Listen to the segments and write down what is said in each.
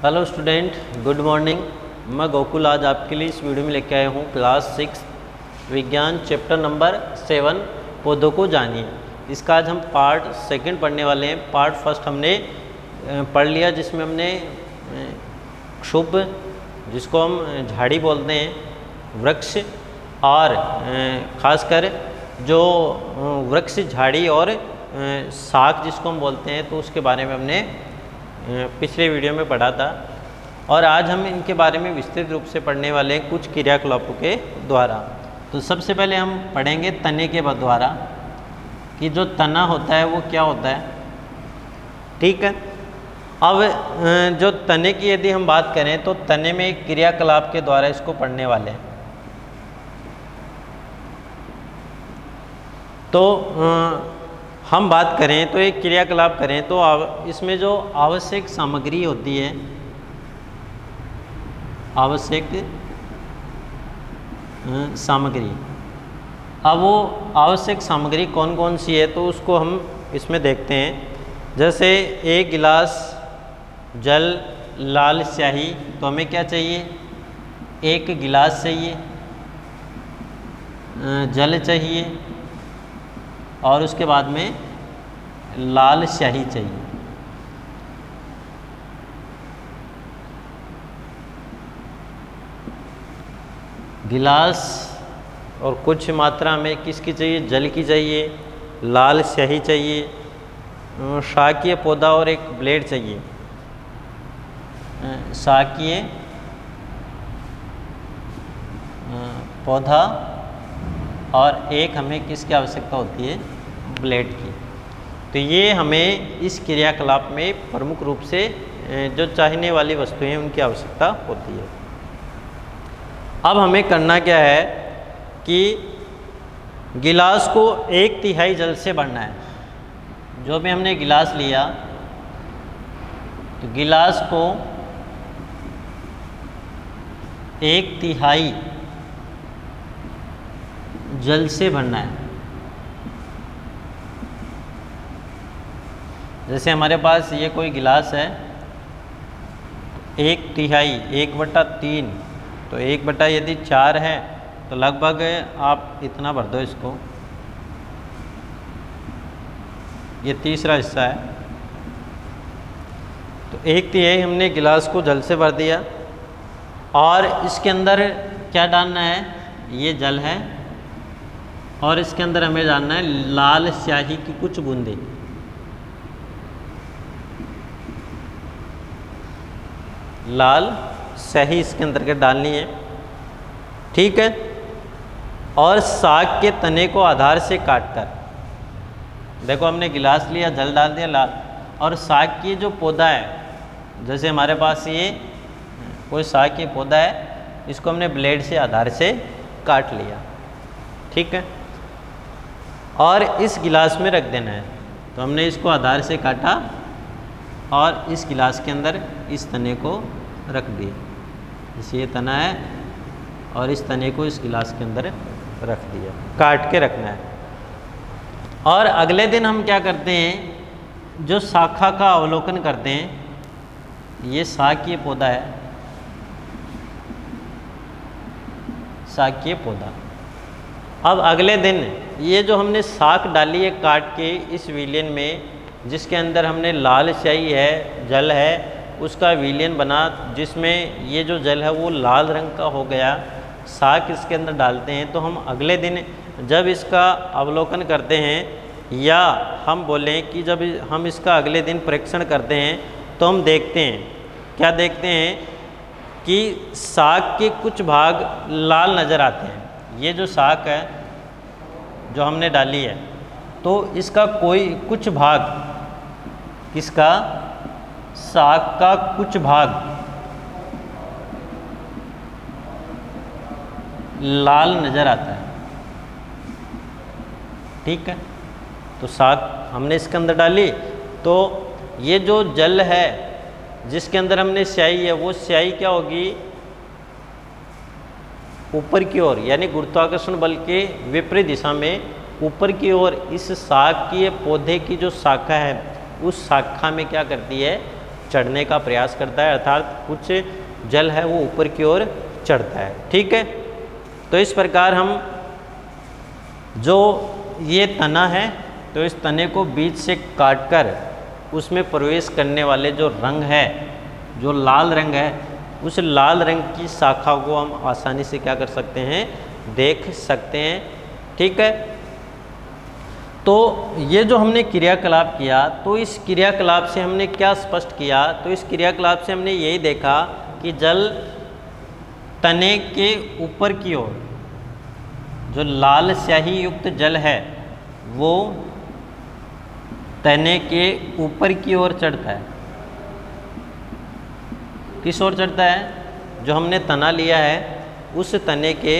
Hello student, good morning. मैं गोकुल आज आपके लिए इस वीडियो में लेके आया हूँ क्लास 6 विज्ञान चैप्टर नंबर 7 पौधों को जानिए। इसका आज हम पार्ट सेकंड पढ़ने वाले हैं। पार्ट फर्स्ट हमने पढ़ लिया जिसमें हमने क्षुभ, जिसको हम झाड़ी बोलते हैं, वृक्ष और ख़ासकर जो वृक्ष, झाड़ी और शाख जिसको हम बोलते हैं, तो उसके बारे में हमने पिछले वीडियो में पढ़ा था। और आज हम इनके बारे में विस्तृत रूप से पढ़ने वाले हैं कुछ क्रियाकलापों के द्वारा। तो सबसे पहले हम पढ़ेंगे तने के द्वारा कि जो तना होता है वो क्या होता है। ठीक है, अब जो तने की यदि हम बात करें तो तने में एक क्रियाकलाप के द्वारा इसको पढ़ने वाले हैं। तो हम बात करें तो एक क्रियाकलाप करें तो इसमें जो आवश्यक सामग्री होती है, आवश्यक सामग्री, अब वो आवश्यक सामग्री कौन कौन सी है तो उसको हम इसमें देखते हैं। जैसे एक गिलास जल, लाल स्याही, तो हमें क्या चाहिए? एक गिलास चाहिए, जल चाहिए और उसके बाद में लाल स्याही चाहिए। गिलास और कुछ मात्रा में किसकी चाहिए? जल की चाहिए, लाल स्याही चाहिए, शाकीय पौधा और एक ब्लेड चाहिए। शाकीय पौधा और एक हमें किसकी आवश्यकता होती है? ब्लेड की। तो ये हमें इस क्रियाकलाप में प्रमुख रूप से जो चाहिए वाली वस्तुएं हैं उनकी आवश्यकता होती है। अब हमें करना क्या है कि गिलास को 1/3 जल से भरना है। जो भी हमने गिलास लिया तो गिलास को 1/3 जल से भरना है। जैसे हमारे पास ये कोई गिलास है, 1/3, 1/3, तो 1/4 यदि 4 है तो लगभग आप इतना भर दो इसको। ये तीसरा हिस्सा है, तो 1/3 हमने गिलास को जल से भर दिया। और इसके अंदर क्या डालना है? ये जल है और इसके अंदर हमें डालना है लाल स्याही की कुछ बूंदें। लाल स्याही इसके अंदर के डालनी है। ठीक है, और साग के तने को आधार से काटकर, देखो हमने गिलास लिया, जल डाल दिया, लाल, और साग की जो पौधा है, जैसे हमारे पास ये कोई साग की पौधा है, इसको हमने ब्लेड से आधार से काट लिया। ठीक है, और इस गिलास में रख देना है। तो हमने इसको आधार से काटा और इस गिलास के अंदर इस तने को रख दिया। जैसे ये तना है और इस तने को इस गिलास के अंदर रख दिया, काट के रखना है। और अगले दिन हम क्या करते हैं? जो शाखा का अवलोकन करते हैं। ये शाकीय पौधा है, शाकीय पौधा। अब अगले दिन ये जो हमने शाख डाली है काट के इस विलयन में, जिसके अंदर हमने लाल स्याही है, जल है, उसका विलयन बना, जिसमें ये जो जल है वो लाल रंग का हो गया, शाख इसके अंदर डालते हैं। तो हम अगले दिन जब इसका अवलोकन करते हैं, या हम बोलें कि जब हम इसका अगले दिन परीक्षण करते हैं तो हम देखते हैं, क्या देखते हैं कि शाख के कुछ भाग लाल नज़र आते हैं। ये जो शाख है जो हमने डाली है, तो इसका कोई कुछ भाग, किसका? शाख का कुछ भाग लाल नज़र आता है। ठीक है, तो शाख हमने इसके अंदर डाली, तो ये जो जल है जिसके अंदर हमने स्याही है, वो स्याही क्या होगी? ऊपर की ओर, यानी गुरुत्वाकर्षण बल के विपरीत दिशा में ऊपर की ओर इस शाख की, पौधे की जो शाखा है, उस शाखा में क्या करती है? चढ़ने का प्रयास करता है, अर्थात कुछ जल है वो ऊपर की ओर चढ़ता है। ठीक है, तो इस प्रकार हम जो ये तना है तो इस तने को बीच से काटकर उसमें प्रवेश करने वाले जो रंग है, जो लाल रंग है, उस लाल रंग की शाखा को हम आसानी से क्या कर सकते हैं, देख सकते हैं। ठीक है, तो ये जो हमने क्रियाकलाप किया, तो इस क्रियाकलाप से हमने क्या स्पष्ट किया, तो इस क्रियाकलाप से हमने यही देखा कि जल तने के ऊपर की ओर जो लाल स्याही युक्त जल है वो तने के ऊपर की ओर चढ़ता है। किस ओर चढ़ता है? जो हमने तना लिया है उस तने के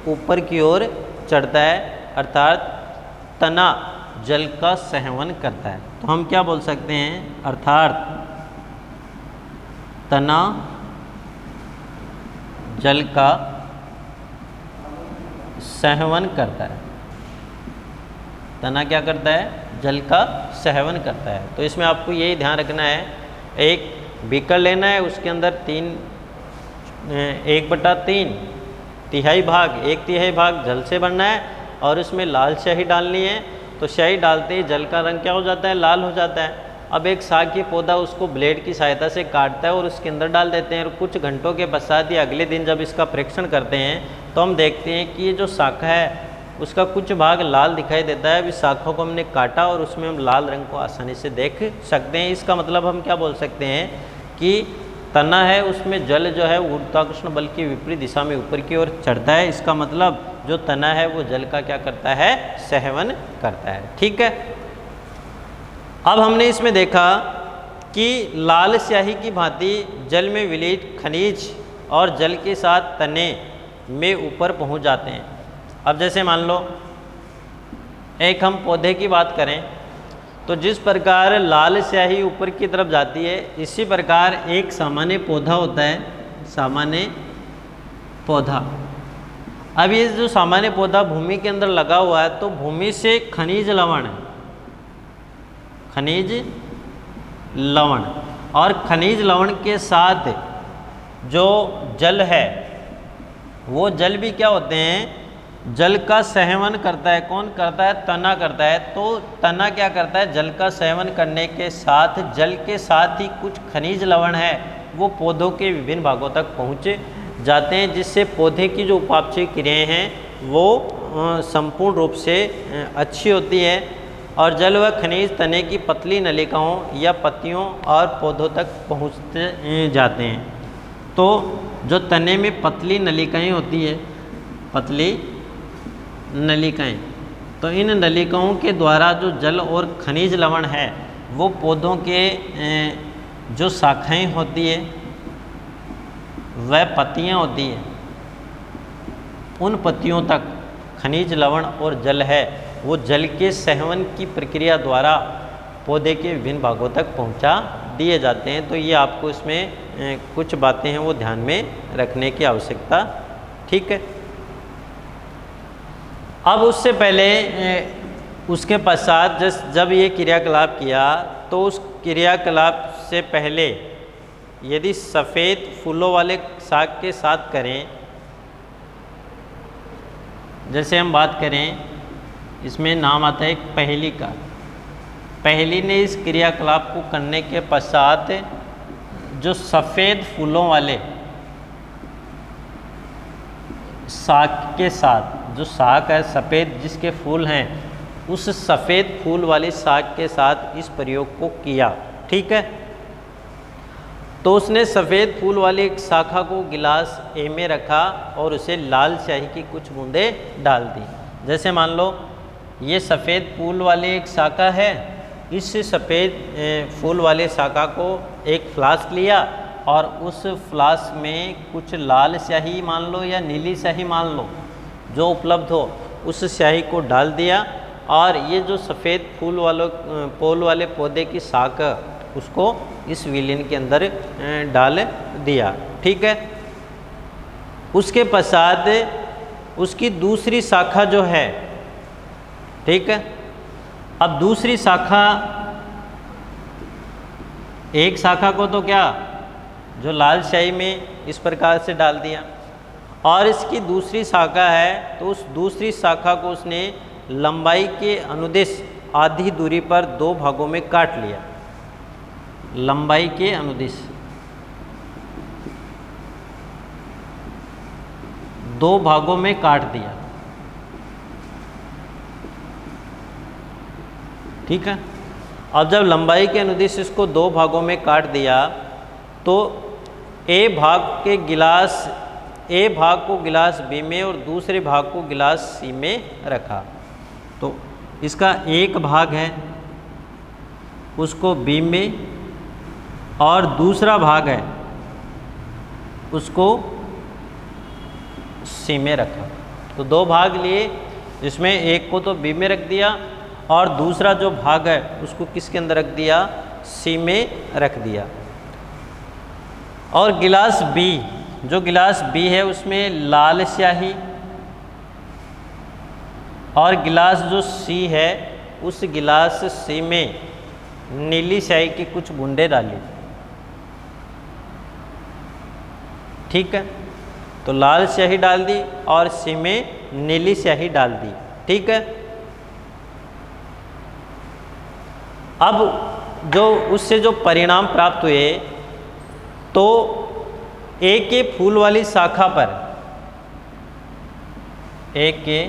ऊपर की ओर चढ़ता है, अर्थात तना जल का सहवन करता है। तो हम क्या बोल सकते हैं, अर्थात तना जल का सहवन करता है। तना क्या करता है? जल का सहवन करता है। तो इसमें आपको यही ध्यान रखना है, एक बीकर लेना है, उसके अंदर 1/3 तिहाई भाग, 1/3 भाग जल से भरना है और उसमें लाल स्याही डालनी है। तो स्याही डालते ही जल का रंग क्या हो जाता है? लाल हो जाता है। अब एक शाकीय पौधा उसको ब्लेड की सहायता से काटता है और उसके अंदर डाल देते हैं, और कुछ घंटों के पश्चात या अगले दिन जब इसका परीक्षण करते हैं तो हम देखते हैं कि ये जो शाखा है उसका कुछ भाग लाल दिखाई देता है। अभी शाखा को हमने काटा और उसमें हम लाल रंग को आसानी से देख सकते हैं। इसका मतलब हम क्या बोल सकते हैं कि तना है उसमें जल जो है गुरुत्वाकर्षण बल की विपरीत दिशा में ऊपर की ओर चढ़ता है। इसका मतलब जो तना है वो जल का क्या करता है? सहवन करता है। ठीक है, अब हमने इसमें देखा कि लाल स्याही की भांति जल में विलीन खनिज और जल के साथ तने में ऊपर पहुंच जाते हैं। अब जैसे मान लो एक हम पौधे की बात करें तो जिस प्रकार लाल स्याही ऊपर की तरफ जाती है, इसी प्रकार एक सामान्य पौधा होता है, सामान्य पौधा। अब ये जो सामान्य पौधा भूमि के अंदर लगा हुआ है तो भूमि से खनिज लवण, खनिज लवण और खनिज लवण के साथ जो जल है वो जल भी क्या होते हैं? जल का सेवन करता है। कौन करता है? तना करता है। तो तना क्या करता है? जल का सेवन करने के साथ जल के साथ ही कुछ खनिज लवण है वो पौधों के विभिन्न भागों तक पहुँच जाते हैं, जिससे पौधे की जो उपापचय क्रियाएं हैं वो संपूर्ण रूप से अच्छी होती है और जल व खनिज तने की पतली नलिकाओं या पत्तियों और पौधों तक पहुँचते जाते हैं। तो जो तने में पतली नलिकाएं होती है, पतली नलिकाएं, तो इन नलिकाओं के द्वारा जो जल और खनिज लवण है वो पौधों के जो शाखाएं होती है वह पत्तियां होती हैं, उन पत्तियों तक खनिज लवण और जल है वो जल के सहवन की प्रक्रिया द्वारा पौधे के विभिन्न भागों तक पहुंचा दिए जाते हैं। तो ये आपको इसमें कुछ बातें हैं वो ध्यान में रखने की आवश्यकता। ठीक है, अब उससे पहले उसके पश्चात जब ये क्रियाकलाप किया तो उस क्रियाकलाप से पहले यदि सफ़ेद फूलों वाले साग के साथ करें, जैसे हम बात करें इसमें नाम आता है एक पहेली का। पहेली ने इस क्रियाकलाप को करने के पश्चात जो सफ़ेद फूलों वाले साग के साथ, जो साग है सफ़ेद जिसके फूल हैं, उस सफ़ेद फूल वाले साग के साथ इस प्रयोग को किया। ठीक है, तो उसने सफ़ेद फूल वाली एक शाखा को गिलास ए में रखा और उसे लाल स्याही की कुछ बूंदें डाल दी। जैसे मान लो ये सफ़ेद फूल वाली एक शाखा है, इस सफ़ेद फूल वाले शाखा को एक फ्लास्क लिया और उस फ्लास्क में कुछ लाल स्याही मान लो या नीली स्याही मान लो जो उपलब्ध हो, उस स्याही को डाल दिया और ये जो सफ़ेद फूल वाले पौधे की शाख उसको इस विलीन के अंदर डाल दिया। ठीक है, उसके पश्चात उसकी दूसरी शाखा जो है, ठीक है, अब दूसरी शाखा एक शाखा को तो क्या जो लाल स्याही में इस प्रकार से डाल दिया, और इसकी दूसरी शाखा है तो उस दूसरी शाखा को उसने लंबाई के अनुदिश आधी दूरी पर दो भागों में काट लिया। लंबाई के अनुदिश दो भागों में काट दिया। ठीक है। अब जब लंबाई के अनुदिश इसको दो भागों में काट दिया तो ए भाग को गिलास बी में और दूसरे भाग को गिलास सी में रखा। तो इसका एक भाग है उसको बी में और दूसरा भाग है उसको सी में रखा। तो दो भाग लिए, जिसमें एक को तो बी में रख दिया और दूसरा जो भाग है उसको किसके अंदर रख दिया, सी में रख दिया। और गिलास बी, जो गिलास बी है उसमें लाल स्याही, और गिलास जो सी है उस गिलास सी में नीली स्याही की कुछ बूंदें डाली। ठीक है। तो लाल स्याही डाल दी और सी में नीली स्याही डाल दी। ठीक है। अब जो उससे जो परिणाम प्राप्त हुए तो एक के फूल वाली शाखा पर, एक के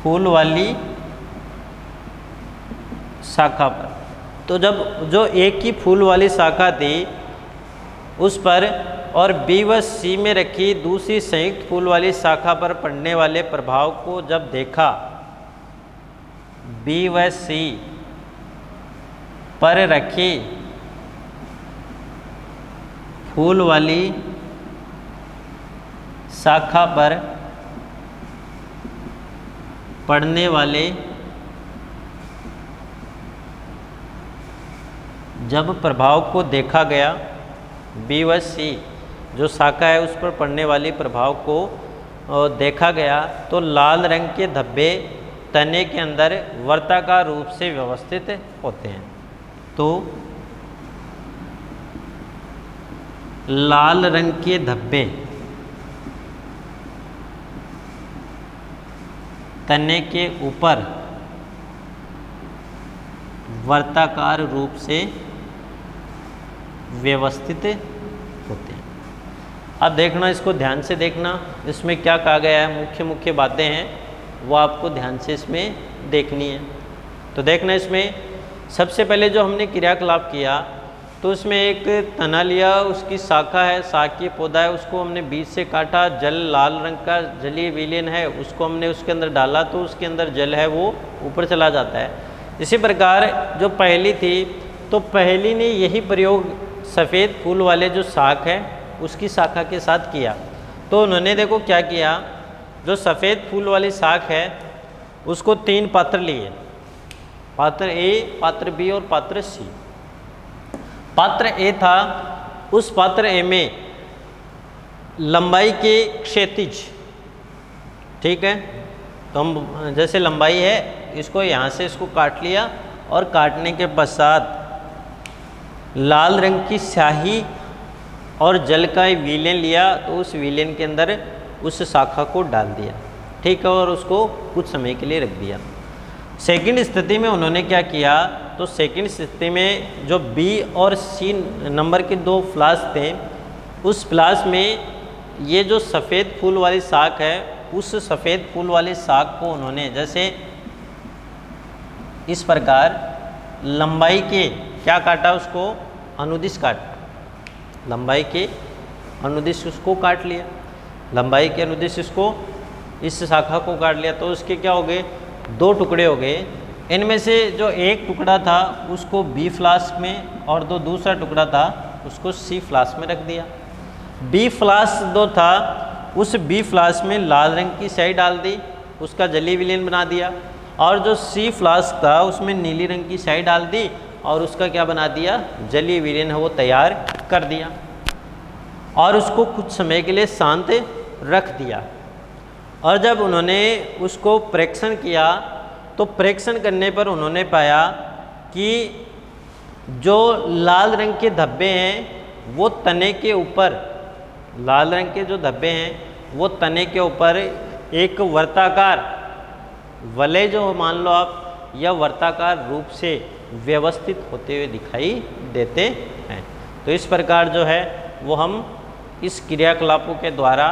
फूल वाली शाखा पर, तो जब जो एक की फूल वाली शाखा थी उस पर और बी व सी में रखी दूसरी संयुक्त फूल वाली शाखा पर पड़ने वाले प्रभाव को जब देखा, बी व सी पर रखी फूल वाली शाखा पर पड़ने वाले जब प्रभाव को देखा गया, बी व सी जो शाखा है उस पर पड़ने वाली प्रभाव को देखा गया, तो लाल रंग के धब्बे तने के अंदर वर्ताकार रूप से व्यवस्थित होते हैं। तो लाल रंग के धब्बे तने के ऊपर वर्ताकार रूप से व्यवस्थित होते हैं। अब देखना, इसको ध्यान से देखना, इसमें क्या कहा गया है, मुख्य मुख्य बातें हैं वो आपको ध्यान से इसमें देखनी है। तो देखना, इसमें सबसे पहले जो हमने क्रियाकलाप किया तो उसमें एक तना लिया, उसकी शाखा है, शाकीय पौधा है, उसको हमने बीच से काटा, जल लाल रंग का जलीय विलयन है उसको हमने उसके अंदर डाला तो उसके अंदर जल है वो ऊपर चला जाता है। इसी प्रकार जो पहली थी तो पहली ने यही प्रयोग सफ़ेद फूल वाले जो शाख है उसकी शाखा के साथ किया। तो उन्होंने देखो क्या किया, जो सफ़ेद फूल वाली शाख है उसको तीन पात्र लिए, पात्र ए, पात्र बी और पात्र सी। पात्र ए था, उस पात्र ए में लंबाई के क्षैतिज, ठीक है, तो हम जैसे लंबाई है इसको यहाँ से इसको काट लिया और काटने के पश्चात लाल रंग की स्याही और जल का विलयन लिया तो उस विलयन के अंदर उस शाखा को डाल दिया। ठीक है, और उसको कुछ समय के लिए रख दिया। सेकंड स्थिति में उन्होंने क्या किया, तो सेकंड स्थिति में जो बी और सी नंबर के दो फ्लास्क थे, उस फ्लास्क में ये जो सफ़ेद फूल वाली शाख है उस सफ़ेद फूल वाली शाख को उन्होंने जैसे इस प्रकार लंबाई के क्या काटा, उसको अनुदिश काट, लंबाई के अनुदिश उसको काट लिया, लंबाई के अनुदिश इसको इस शाखा को काट लिया। तो उसके क्या हो गए, दो टुकड़े हो गए। इनमें से जो एक टुकड़ा था उसको बी फ्लास्क में और जो दूसरा टुकड़ा था उसको सी फ्लास्क में रख दिया। बी फ्लास्क जो था उस बी फ्लास्क में लाल रंग की स्याही डाल दी, उसका जलीय विलयन बना दिया, और जो सी फ्लास्क था उसमें नीली रंग की स्याही डाल दी और उसका क्या बना दिया, जलीय विलयन है वो तैयार कर दिया और उसको कुछ समय के लिए शांत रख दिया। और जब उन्होंने उसको प्रेक्षण किया तो प्रेक्षण करने पर उन्होंने पाया कि जो लाल रंग के धब्बे हैं वो तने के ऊपर, लाल रंग के जो धब्बे हैं वो तने के ऊपर एक वर्ताकार वलय जो मान लो आप, या वर्ताकार रूप से व्यवस्थित होते हुए दिखाई देते हैं। तो इस प्रकार जो है वो हम इस क्रियाकलापों के द्वारा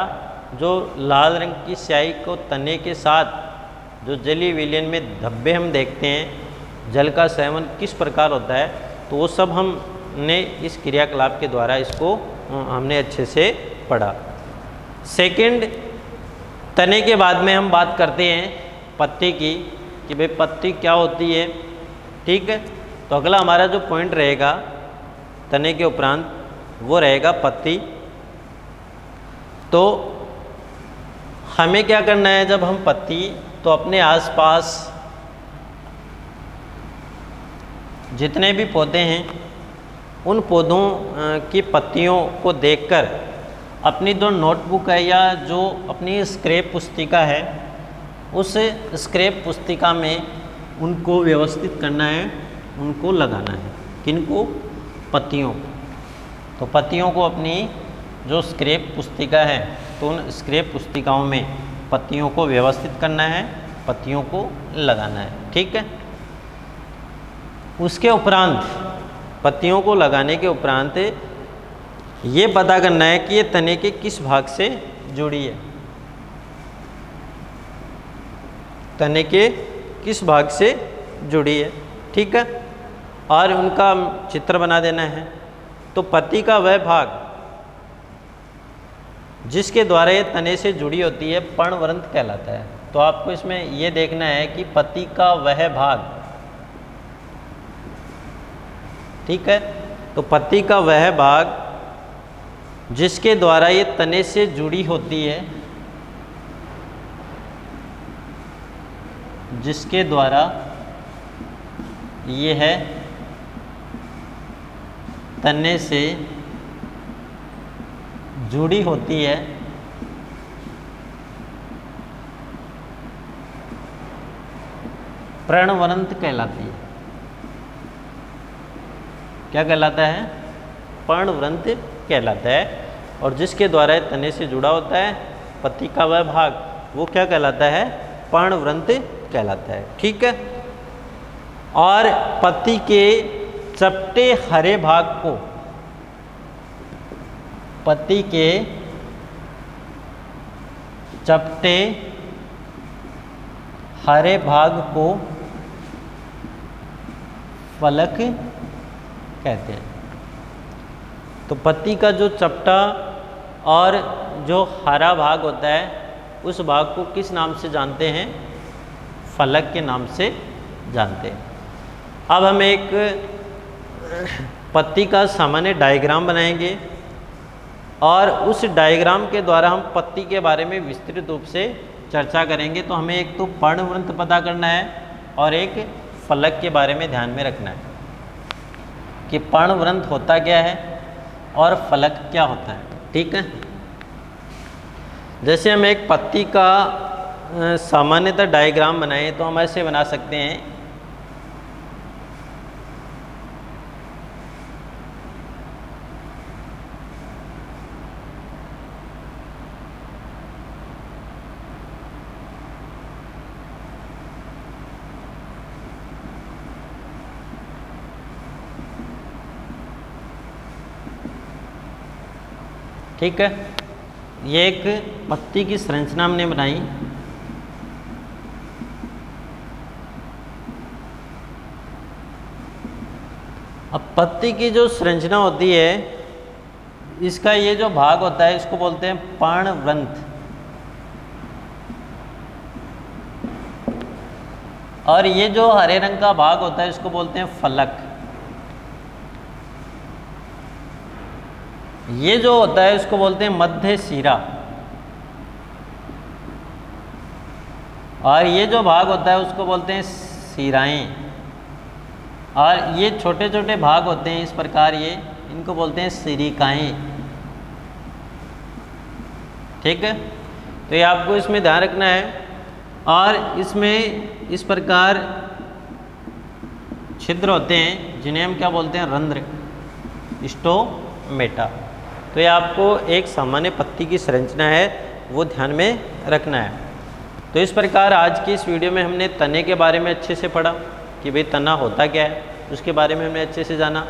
जो लाल रंग की स्याही को तने के साथ जो जलीय विलयन में धब्बे हम देखते हैं, जल का सेवन किस प्रकार होता है, तो वो सब हमने इस क्रियाकलाप के द्वारा इसको हमने अच्छे से पढ़ा। सेकंड, तने के बाद में हम बात करते हैं पत्ती की, कि भाई पत्ती क्या होती है। ठीक है, तो अगला हमारा जो पॉइंट रहेगा तने के उपरांत वो रहेगा पत्ती। तो हमें क्या करना है, जब हम पत्ती, तो अपने आसपास जितने भी पौधे हैं उन पौधों की पत्तियों को देखकर अपनी जो नोटबुक है या जो अपनी स्क्रैप पुस्तिका है, उस स्क्रैप पुस्तिका में उनको व्यवस्थित करना है, उनको लगाना है। किनको? पत्तियों। तो पत्तियों को अपनी जो स्क्रैप पुस्तिका है, तो उन स्क्रैप पुस्तिकाओं में पत्तियों को व्यवस्थित करना है, पत्तियों को लगाना है। ठीक है, उसके उपरांत पत्तियों को लगाने के उपरांत ये पता करना है कि ये तने के किस भाग से जुड़ी है, तने के किस भाग से जुड़ी है। ठीक है, और उनका चित्र बना देना है। तो पत्ती का वह भाग जिसके द्वारा ये तने से जुड़ी होती है पर्णवृंत कहलाता है। तो आपको इसमें ये देखना है कि पत्ती का वह भाग, ठीक है, तो पत्ती का वह भाग जिसके द्वारा ये तने से जुड़ी होती है, जिसके द्वारा ये है तने से जुड़ी होती है, पर्णवृंत कहलाती है। क्या कहलाता है? पर्णवृंत कहलाता है। और जिसके द्वारा तने से जुड़ा होता है पत्ती का वह भाग, वो क्या कहलाता है? पर्णवृंत कहलाता है। ठीक है, और पत्ती के चपटे हरे भाग को, पत्ती के चपटे हरे भाग को फलक कहते हैं। तो पत्ती का जो चपटा और जो हरा भाग होता है उस भाग को किस नाम से जानते हैं? फलक के नाम से जानते हैं। अब हम एक पत्ती का सामान्य डायग्राम बनाएंगे और उस डायग्राम के द्वारा हम पत्ती के बारे में विस्तृत रूप से चर्चा करेंगे। तो हमें एक तो पर्णवृंत पता करना है और एक फलक के बारे में ध्यान में रखना है कि पर्णवृंत होता क्या है और फलक क्या होता है। ठीक है, जैसे हम एक पत्ती का सामान्यतः डायग्राम बनाएं तो हम ऐसे बना सकते हैं। ठीक है, ये एक पत्ती की संरचना हमने बनाई। अब पत्ती की जो संरचना होती है, इसका ये जो भाग होता है इसको बोलते हैं पर्णवृंत, और ये जो हरे रंग का भाग होता है इसको बोलते हैं फलक। ये जो होता है उसको बोलते हैं मध्य शिरा, और ये जो भाग होता है उसको बोलते हैं शिराएं, और ये छोटे छोटे भाग होते हैं इस प्रकार, ये इनको बोलते हैं सिरिकाएं। ठीक है, तो ये आपको इसमें ध्यान रखना है। और इसमें इस प्रकार छिद्र होते हैं जिन्हें हम क्या बोलते हैं, रंध्र, स्टोमेटा। तो ये आपको एक सामान्य पत्ती की संरचना है वो ध्यान में रखना है। तो इस प्रकार आज की इस वीडियो में हमने तने के बारे में अच्छे से पढ़ा कि भाई तना होता क्या है, उसके बारे में हमने अच्छे से जाना,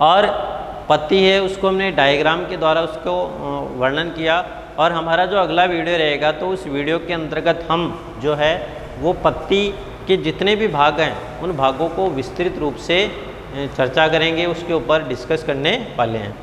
और पत्ती है उसको हमने डायग्राम के द्वारा उसको वर्णन किया। और हमारा जो अगला वीडियो रहेगा तो उस वीडियो के अंतर्गत हम जो है वो पत्ती के जितने भी भाग हैं उन भागों को विस्तृत रूप से चर्चा करेंगे, उसके ऊपर डिस्कस करने वाले हैं।